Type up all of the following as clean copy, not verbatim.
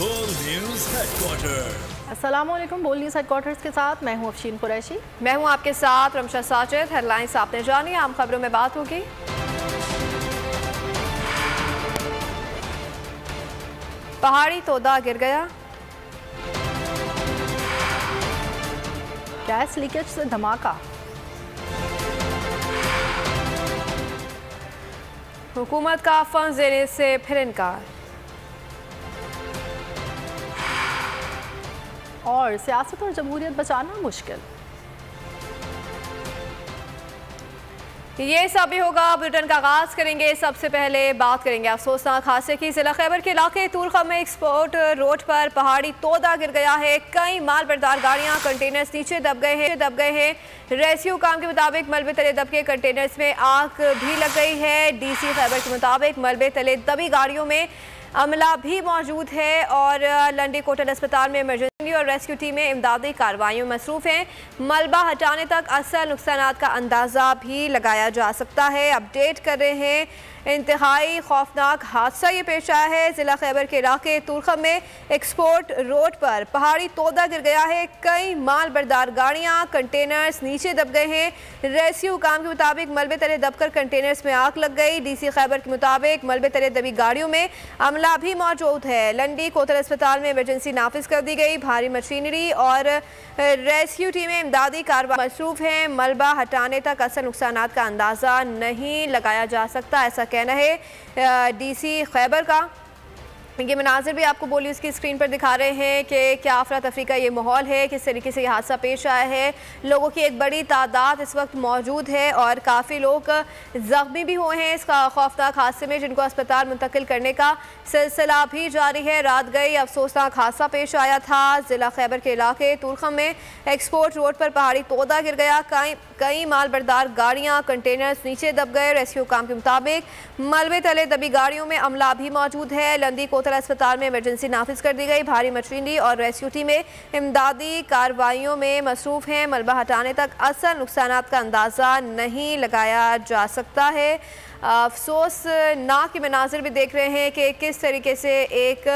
बोल news headquarter. अस्सलामुअलैकुम। बोल न्यूज हेडक्वार्टर्स के साथ मैं हूं अफशीन कुरैशी। मैं हूं आपके साथ रमशा साजिद। हेडलाइंस आपने जानी, आम खबरों में बात होगी। पहाड़ी तोदा गिर गया, गैस लीकेज से धमाका, हुकूमत का फंड देने से फिर इनकार, और सियासत और जमहूरियत बचाना मुश्किल। ये सब भी होगा। बुलेटिन का आगाज करेंगे। सबसे पहले बात करेंगे अफसोसनाक हादसे की। जिला खैबर के इलाके तूरखम में एक्सपोर्ट रोड पर पहाड़ी तोदा गिर गया है। कई माल बरदार गाड़ियां, कंटेनर्स नीचे दब गए हैं। रेस्क्यू काम के मुताबिक मलबे तले दब के कंटेनर्स में आग भी लग गई है। डीसी खैबर के मुताबिक मलबे तले दबी गाड़ियों में अमला भी मौजूद है और लंडी कोटल अस्पताल में इमरजेंसी और रेस्क्यू टीमें इमदादी कार्रवाइयों में मसरूफ हैं। मलबा हटाने तक असल नुकसानात का अंदाज़ा भी लगाया जा सकता है। अपडेट कर रहे हैं, इंतहाई खौफनाक हादसा ये पेश आया है। ज़िला खैबर के इलाके तूरखम में एक्सपोर्ट रोड पर पहाड़ी तोदा गिर गया है। कई माल बरदार गाड़ियां, कंटेनर्स नीचे दब गए हैं। रेस्क्यू काम के मुताबिक मलबे तले दबकर कंटेनर्स में आग लग गई। डीसी खैबर के मुताबिक मलबे तले दबी गाड़ियों में अमला भी मौजूद है। लंडी कोतल अस्पताल में इमरजेंसी नाफिज कर दी गई। भारी मशीनरी और रेस्क्यू टीमें इमदादी कार्रवाई मसरूफ हैं। मलबा हटाने तक असल नुकसानात का अंदाज़ा नहीं लगाया जा सकता, ऐसा कहना है डीसी खैबर का। ये मनाजिर भी आपको बोली उसकी स्क्रीन पर दिखा रहे हैं कि क्या अफरा तफरी का ये माहौल है, किस तरीके से ये हादसा पेश आया है। लोगों की एक बड़ी तादाद इस वक्त मौजूद है और काफ़ी लोग ज़ख्मी भी हुए हैं इस खौफनाक हादसे में, जिनको अस्पताल मुंतकिल करने का सिलसिला भी जारी है। रात गई अफसोसनाक हादसा पेश आया था। ज़िला खैबर के इलाके तूरखम में एक्सपोर्ट रोड पर पहाड़ी तोदा गिर गया। कई माल बरदार गाड़ियाँ, कंटेनर्स नीचे दब गए। रेस्क्यू काम के मुताबिक मलबे तले दबी गाड़ियों में अमला भी मौजूद है। लंदी कोतल अस्पताल में इमरजेंसी नाफिज कर दी गई। भारी मशीनरी और रेस्क्यू टीमें इमदादी कार्रवाइयों में मसरूफ हैं। मलबा हटाने तक असल नुकसानात का अंदाज़ा नहीं लगाया जा सकता है। अफसोसनाक के मनाजिर भी देख रहे हैं कि किस तरीके से एक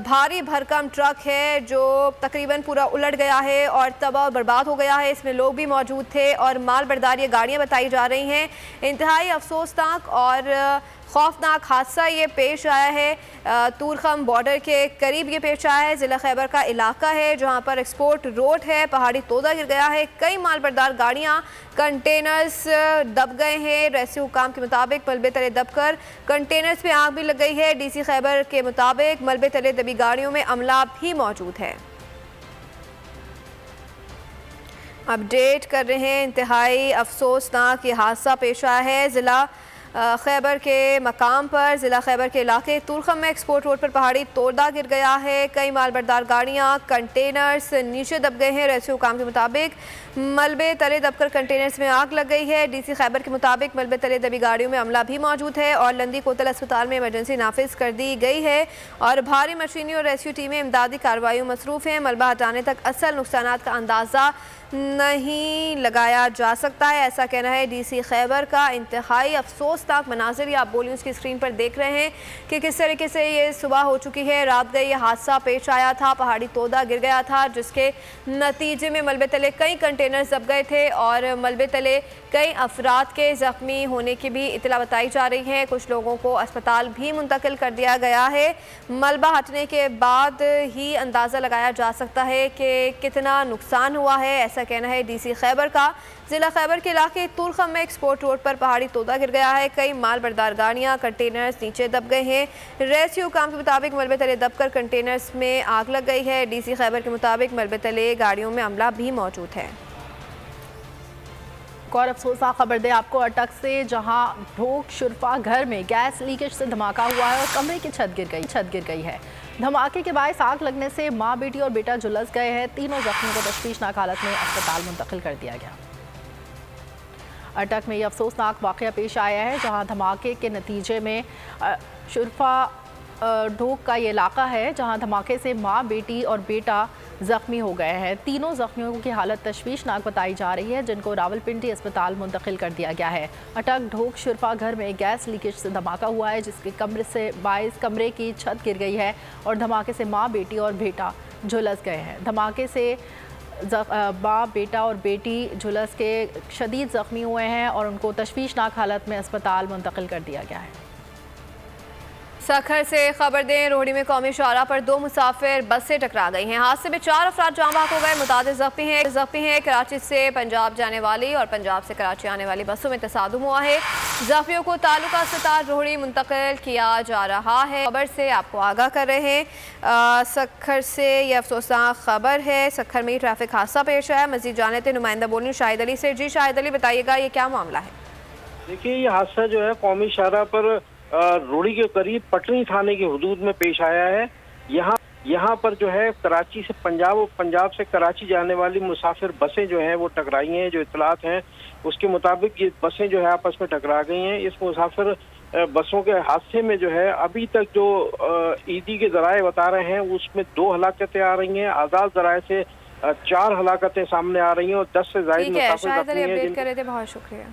भारी भरकम ट्रक है जो तकरीबन पूरा उलट गया है और तबाह और बर्बाद हो गया है। इसमें लोग भी मौजूद थे और माल बरदार ये गाड़ियाँ बताई जा रही हैं। इंतहाई अफसोसनाक और खौफनाक हादसा ये पेश आया है। तूरखम बॉर्डर के करीब ये पेश आया है। ज़िला खैबर का इलाका है जहाँ पर एक्सपोर्ट रोड है। पहाड़ी तोदा गिर गया है। कई माल बरदार गाड़ियाँ, कंटेनर्स दब गए हैं। रेस्क्यू काम के मुताबिक मलबे तले दबकर कंटेनर्स में आग भी लग गई है। डीसी खैबर के मुताबिक मलबे तले दबी गाड़ियों में अमला भी मौजूद है। अपडेट कर रहे हैं, इंतहाई अफसोसनाक ये हादसा पेश आया है। ज़िला खैबर के मकाम पर ज़िला खैबर के इलाके तूरखम में एक्सपोर्ट रोड पर पहाड़ी तोदा गिर गया है। कई माल बरदार गाड़ियाँ, कंटेनर्स नीचे दब गए हैं। रेस्क्यू काम के मुताबिक मलबे तले दबकर कंटेनर्स में आग लग गई है। डीसी खैबर के मुताबिक मलबे तले दबी गाड़ियों में अमला भी मौजूद है और लंदी कोतल अस्पताल में इमरजेंसी नाफिज कर दी गई है और भारी मशीनरी और रेस्क्यू टीमें इमदादी कार्रवाइयों में मसरूफ हैं। मलबा हटाने तक असल नुकसानात का अंदाज़ा नहीं लगाया जा सकता है, ऐसा कहना है डीसी खैबर का। इंतहाई अफसोसनाक मनाजिर ये आप बोली उसकी स्क्रीन पर देख रहे हैं कि किस तरीके से ये सुबह हो चुकी है। रात गई ये हादसा पेश आया था। पहाड़ी तोदा गिर गया था जिसके नतीजे में मलबे तले कई कंटेनर्स दब गए थे और मलबे तले कई अफराद के ज़ख्मी होने की भी इतला बताई जा रही है। कुछ लोगों को अस्पताल भी मुंतकिल कर दिया गया है। मलबा हटने के बाद ही अंदाज़ा लगाया जा सकता है कि कितना नुकसान हुआ है, ऐसा कहना है डीसी खैबर का। ज़िला खैबर के इलाके तूरखम में एक्सपोर्ट रोड पर पहाड़ी तोदा गिर गया है। कई माल बरदार गाड़ियाँ, कंटेनर्स नीचे दब गए हैं। रेस्क्यू काम के मुताबिक मलबे तले दबकर कंटेनर्स में आग लग गई है। डीसी खैबर के मुताबिक मलबे तले गाड़ियों में अमला भी मौजूद है। और अफसोसनाक खबर दें आपको अटक से, जहां ढोक शुरफा घर में गैस लीकेज से धमाका हुआ है और कमरे की छत गिर गई है। धमाके के बायस आग लगने से मां, बेटी और बेटा झुलस गए हैं। तीनों जख्मियों को तशवीशनाक हालत में अस्पताल मुंतकिल कर दिया गया। अटक में यह अफसोसनाक वाक़या पेश आया है जहां धमाके के नतीजे में शुरफा ढोक का ये इलाका है जहां धमाके से मां, बेटी और बेटा जख्मी हो गए हैं। तीनों जख्मियों की हालत तशवीशनाक बताई जा रही है, जिनको रावलपिंडी अस्पताल मुंतकिल कर दिया गया है। अटक ढोक शुरफा घर में गैस लीकेज से धमाका हुआ है, जिसके कमरे से 22 कमरे की छत गिर गई है और धमाके से माँ, बेटी और बेटा झुलस गए हैं। धमाके से माँ, बेटा और बेटी झुलस के शदीद जख्मी हुए हैं और उनको तशवीशनाक हालत में अस्पताल मुंतकिल कर दिया गया है। सखर से खबर दें, रोहड़ी में कौमी शाहराह पर 2 मुसाफिर बस से टकरा गई हैं। हादसे में 4 अफराद जाँ बहक हो गए, मुतादिद जख्मी हैं। कराची से पंजाब जाने वाली और पंजाब से कराची आने वाली बसों में तसादुम हुआ है। जख्मियों को तालुका अस्पताल रोहड़ी मुंतकिल किया जा रहा है। खबर से आपको आगाह कर रहे हैं। सखर से यह अफसोसनाक खबर है। सखर में ट्रैफिक हादसा पेश आया। मजीद जाने थे नुमाइंदा बोलनी शाहिद अली से। जी शाहिद अली, बताइएगा ये क्या मामला है? देखिए, ये हादसा जो है कौमी शाहराह पर रोहड़ी के करीब पटनी थाने की हुदूद में पेश आया है। यहाँ पर जो है कराची से पंजाब और पंजाब से कराची जाने वाली मुसाफिर बसें जो हैं वो टकराई हैं। जो इतलात हैं उसके मुताबिक ये बसें जो है आपस में टकरा गई हैं। इस मुसाफिर बसों के हादसे में जो है अभी तक जो ईदी के जराए बता रहे हैं उसमें 2 हलाकतें आ रही हैं। आज़ाद जराए से 4 हलाकतें सामने आ रही हैं और 10 से ज़ायद मुसाफिर। बहुत शुक्रिया।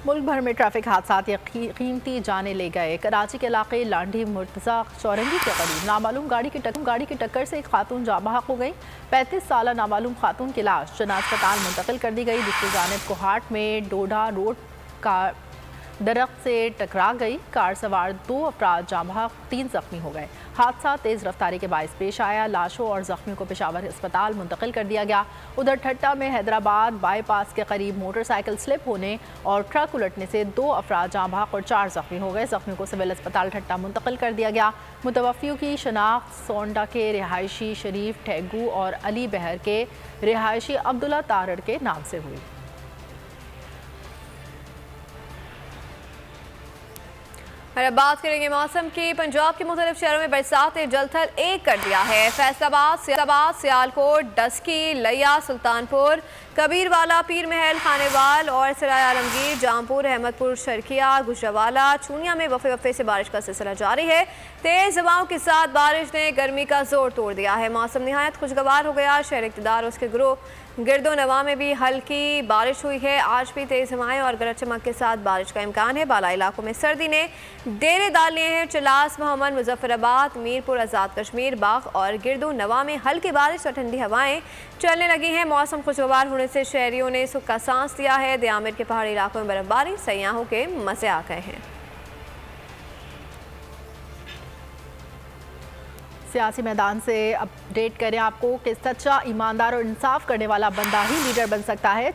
मुल्क भर में ट्रैफिक हादसा या कीमती जाने ले गए। कराची के इलाके लांडी मुर्तज़ा चौरंगी के करीब नामालूम गाड़ी की टक्कर से एक खातून जाँ बहक हो गई। 35 साल नामालूम खातून की लाश जना अस्पताल मुंतकिल कर दी गई। दूसरी जानिब कोहाट में डोडा रोड का दरख्त से टकरा गई। कार सवार 2 अफराद जाँ बहक, 3 जख्मी हो गए। हादसा तेज़ रफ्तारी के बायस पेश आया। लाशों और जख्मियों को पेशावर अस्पताल मुंतकिल कर दिया गया। उधर ठट्टा में हैदराबाद बाईपास के करीब मोटरसाइकिल स्लिप होने और ट्रक उलटने से 2 अफराद जाँ बहक और 4 जख्मी हो गए। जख्मियों को सिविल अस्पताल ठट्टा मुंतकिल कर दिया गया। मुतवफ़ियों की शनाख्त सोंडा के रिहायशी शरीफ ठेगू और अली बहर के रिहायशी अब्दुल्ला तारड़ के नाम से हुई। अब बात करेंगे मौसम की। पंजाब के मुख्तलिफ शहरों में बरसात ने जलथल एक कर दिया है। फैसलाबाद, सियालकोट, डस्की, लिया, सुल्तानपुर, कबीरवाला, पीर महल, खानेवाल और सराय आलमगीर, जामपुर, अहमदपुर, शर्किया, गुजरावाला, चूनिया में वफ़े से बारिश का सिलसिला जारी है। तेज़ हवाओं के साथ बारिश ने गर्मी का जोर तोड़ दिया है। मौसम निहायत खुशगवार हो गया। शहर इक़्तिदार और उसके गिरोह गिरदो नवा में भी हल्की बारिश हुई है। आज भी तेज़ हवाएं और गरज चमक के साथ बारिश का इम्कान है। बालाई इलाकों में सर्दी ने डेरे डाल लिए हैं। चलास, मोहम्मद, मुजफ्फराबाद, मीरपुर, आज़ाद कश्मीर, बाग और गिरदो नवा में हल्की बारिश और ठंडी हवाएं चलने लगी हैं। मौसम खुशगवार होने से शहरियों ने सुख का सांस लिया है। दियामिर के पहाड़ी इलाकों में बर्फबारी, सयाहों के मज़े आ गए हैं। सियासी मैदान से अपडेट करें आपको कि सच्चा, ईमानदार और इंसाफ करने वाला बंदा ही लीडर बन सकता है।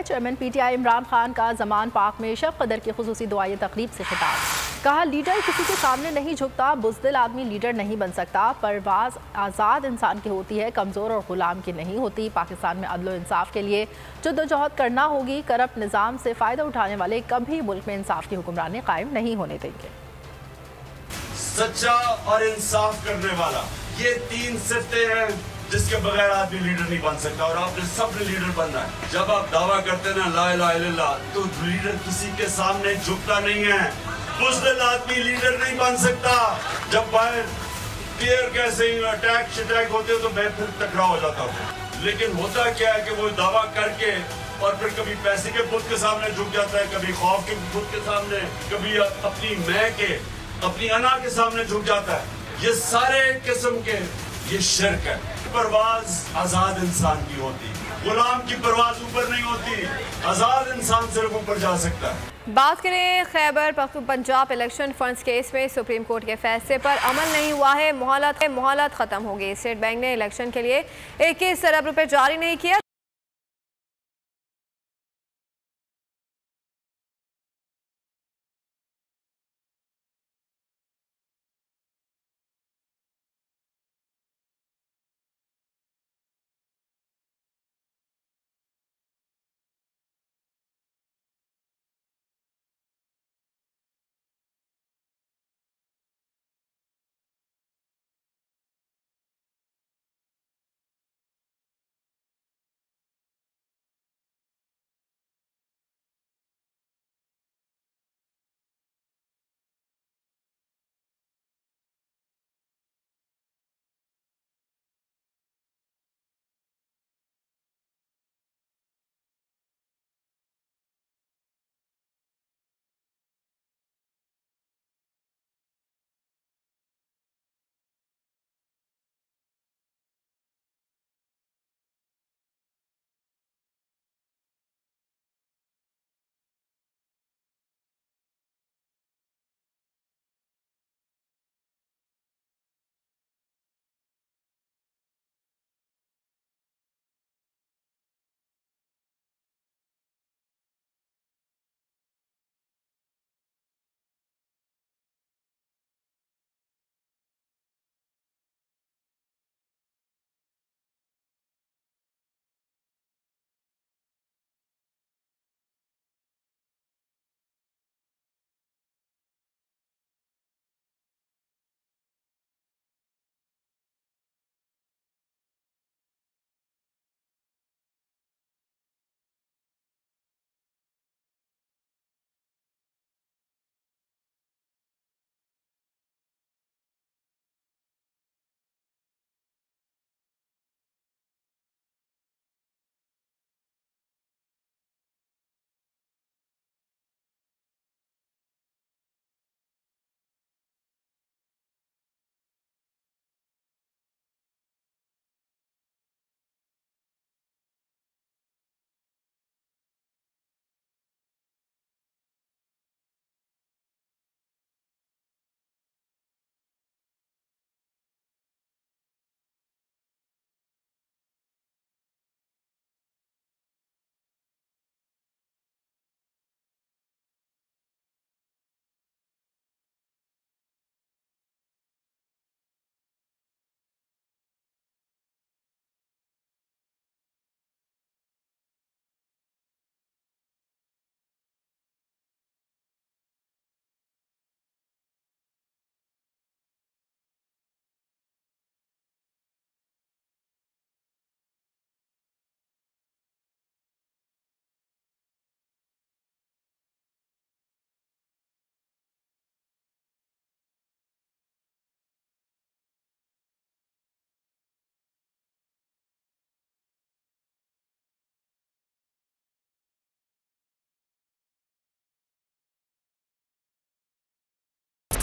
चेयरमैन PTI इमरान खान का जमान पाक में शब कदर की खुसूसी दुआई तकरीब से खिताब। कहा, लीडर किसी के सामने नहीं झुकता। बुज़दिल आदमी लीडर नहीं बन सकता। परवाज़ आज़ाद इंसान की होती है, कमज़ोर और गुलाम की नहीं होती। पाकिस्तान में अदल और इंसाफ के लिए जद्दोजहद करना होगी। करप्ट निज़ाम से फ़ायदा उठाने वाले कभी मुल्क में इंसाफ की हुक्मरानी कायम नहीं होने देंगे। सच्चा और इंसाफ करने वाला, ये 3 सिफ़तें हैं जिसके बगैर आदमी लीडर नहीं बन सकता। और आपने सबने लीडर बनना है। जब आप दावा करते ना ला इलाहा इल्लल्लाह, तो लीडर किसी के सामने झुकता नहीं है। बुज़दिल आदमी लीडर नहीं बन सकता। जब बाहर टीयर कैसे अटैक होते हो तो मैं फिर टकराव हो जाता हूँ। लेकिन होता क्या है कि वो दावा करके और फिर कभी पैसे के बुत के सामने झुक जाता है, कभी खौफ के बुत के सामने, कभी अपनी मैं के, अपनी अना के सामने झुक जाता है। ये सारे किस्म के ये शिर्क है। परवाज आजाद इंसान की होती, गुलाम की परवाज ऊपर नहीं होती। आजाद इंसान सिर्फ ऊपर जा सकता है। बात करें Khyber Punjab election funds case में सुप्रीम कोर्ट के फैसले पर अमल नहीं हुआ है। मोहलत खत्म हो गई। स्टेट बैंक ने इलेक्शन के लिए 21 अरब रुपए जारी नहीं किया।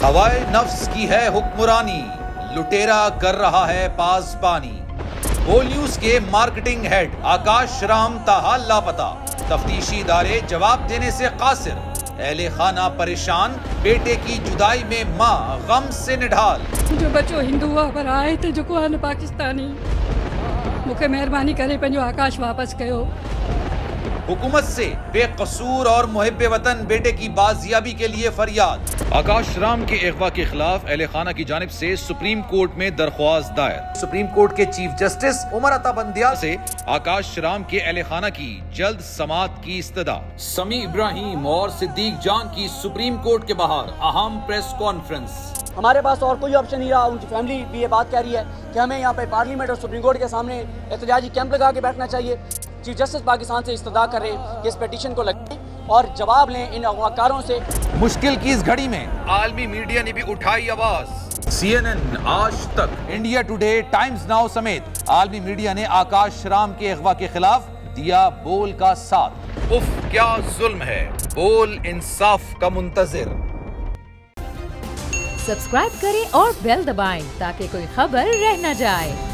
हवाए नफ्स की है हुक्मरानी, लुटेरा कर रहा है पासबानी। बोल न्यूज के मार्केटिंग हेड आकाश राम ताहा लापता, तफ्तीशी इदारे जवाब देने से कासिर। अहले खाना परेशान, बेटे की जुदाई में मां गम से निढाल। जो बच्चो हिंदू पर आए थे जो को पाकिस्तानी, मुझे मेहरबानी करे पंहिंजो आकाश वापस कयो। हुकूमत से बेकसूर और मुहिब्बे वतन बेटे की बाजियाबी के लिए फरियाद। आकाश राम के अगवा के खिलाफ अहले खाना की जानिब से सुप्रीम कोर्ट में दरख्वास्त दायर। सुप्रीम कोर्ट के चीफ जस्टिस उमर अता बंदियाल से आकाश राम के अहले खाना की जल्द समाअत की इस्तदा। समी इब्राहिम और सिद्दीक जान की सुप्रीम कोर्ट के बाहर अहम प्रेस कॉन्फ्रेंस। हमारे पास और कोई ऑप्शन नहीं रहा। उनकी फैमिली भी ये बात कह रही है कि हमें यहाँ पे पार्लियामेंट और सुप्रीम कोर्ट के सामने एहतजाजी कैंप लगा के बैठना चाहिए। चीफ जस्टिस पाकिस्तान से इस्तदा कर रहे हैं कि इस पिटीशन को लगाएं और जवाब लें इन अगवाकारों से। मुश्किल की इस घड़ी में आलमी मीडिया ने भी उठाई आवाज। CNN, आज तक, इंडिया टुडे, टाइम्स नाउ समेत आलमी मीडिया ने आकाश राम के अगवा के खिलाफ दिया बोल का साथ। उफ क्या जुल्म है, बोल इंसाफ का मुंतजिर। सब्सक्राइब करें और बेल दबाएं ताकि कोई खबर रह न जाए।